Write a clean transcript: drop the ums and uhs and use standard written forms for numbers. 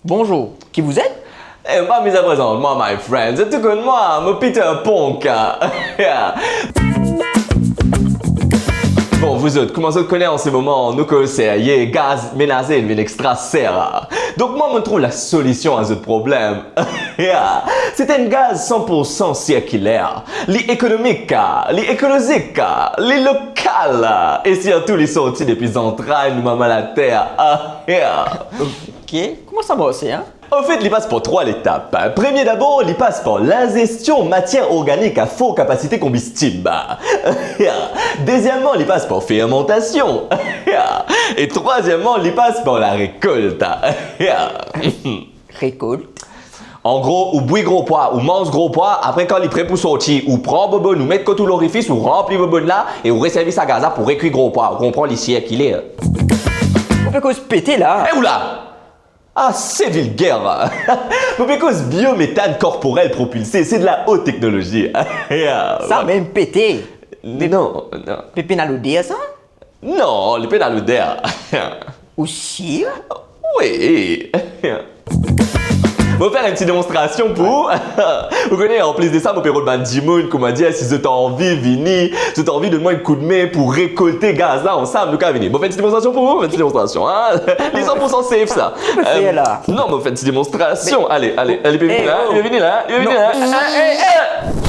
Bonjour, qui vous êtes? Eh, pas mis à présent, moi, my friends. Tu connais moi, mon Peter Ponka. Bon, vous autres, comment vous connaissez en ce moment, nous que c'est y gaz menacé, il vient extra serre. Donc moi, je trouve la solution à ce problème. C'est un gaz 100% circulaire, l'économique, l'écologique, les local, et surtout les sorties depuis les entrailles, nous maman la terre. Ok, comment ça va aussi, hein? En fait, il passe pour trois étapes. Premier d'abord, il passe par l'ingestion matière organique à forte capacité combustible. Deuxièmement, il passe par fermentation. Et troisièmement, il passe par la récolte. Récolte. En gros, ou bouille gros pois, ou mange gros pois, après quand il est prêt pour sortir, ou prend bobo, nous met tout l'orifice, ou remplit bobo là, et ou resservit sa gaza pour récuire gros pois. On comprend l'ici qu'il est. On peut cause péter là. Eh oula! Ah, c'est vulgaire! Mais cause biométhane corporel propulsé, c'est de la haute technologie. Ça même péter. Non, non. Pépé dans l'odeur, ça? Non, les pédalodères. Ou si? Oui. On va faire une petite démonstration pour. Vous connaissez, en plus de ça, mon père de Bandimoun, comme m'a dit, si vous avez envie, venez, si vous avez envie de moi un coup de main pour récolter gaz là ensemble, nous, venez. On fait une petite démonstration pour vous, une petite démonstration, hein? Les 100% safe, ça. Fais là. Non, mais on fait une petite démonstration. Allez, allez, allez, Eh, là, oh. il va venir là, il va venir Non. là.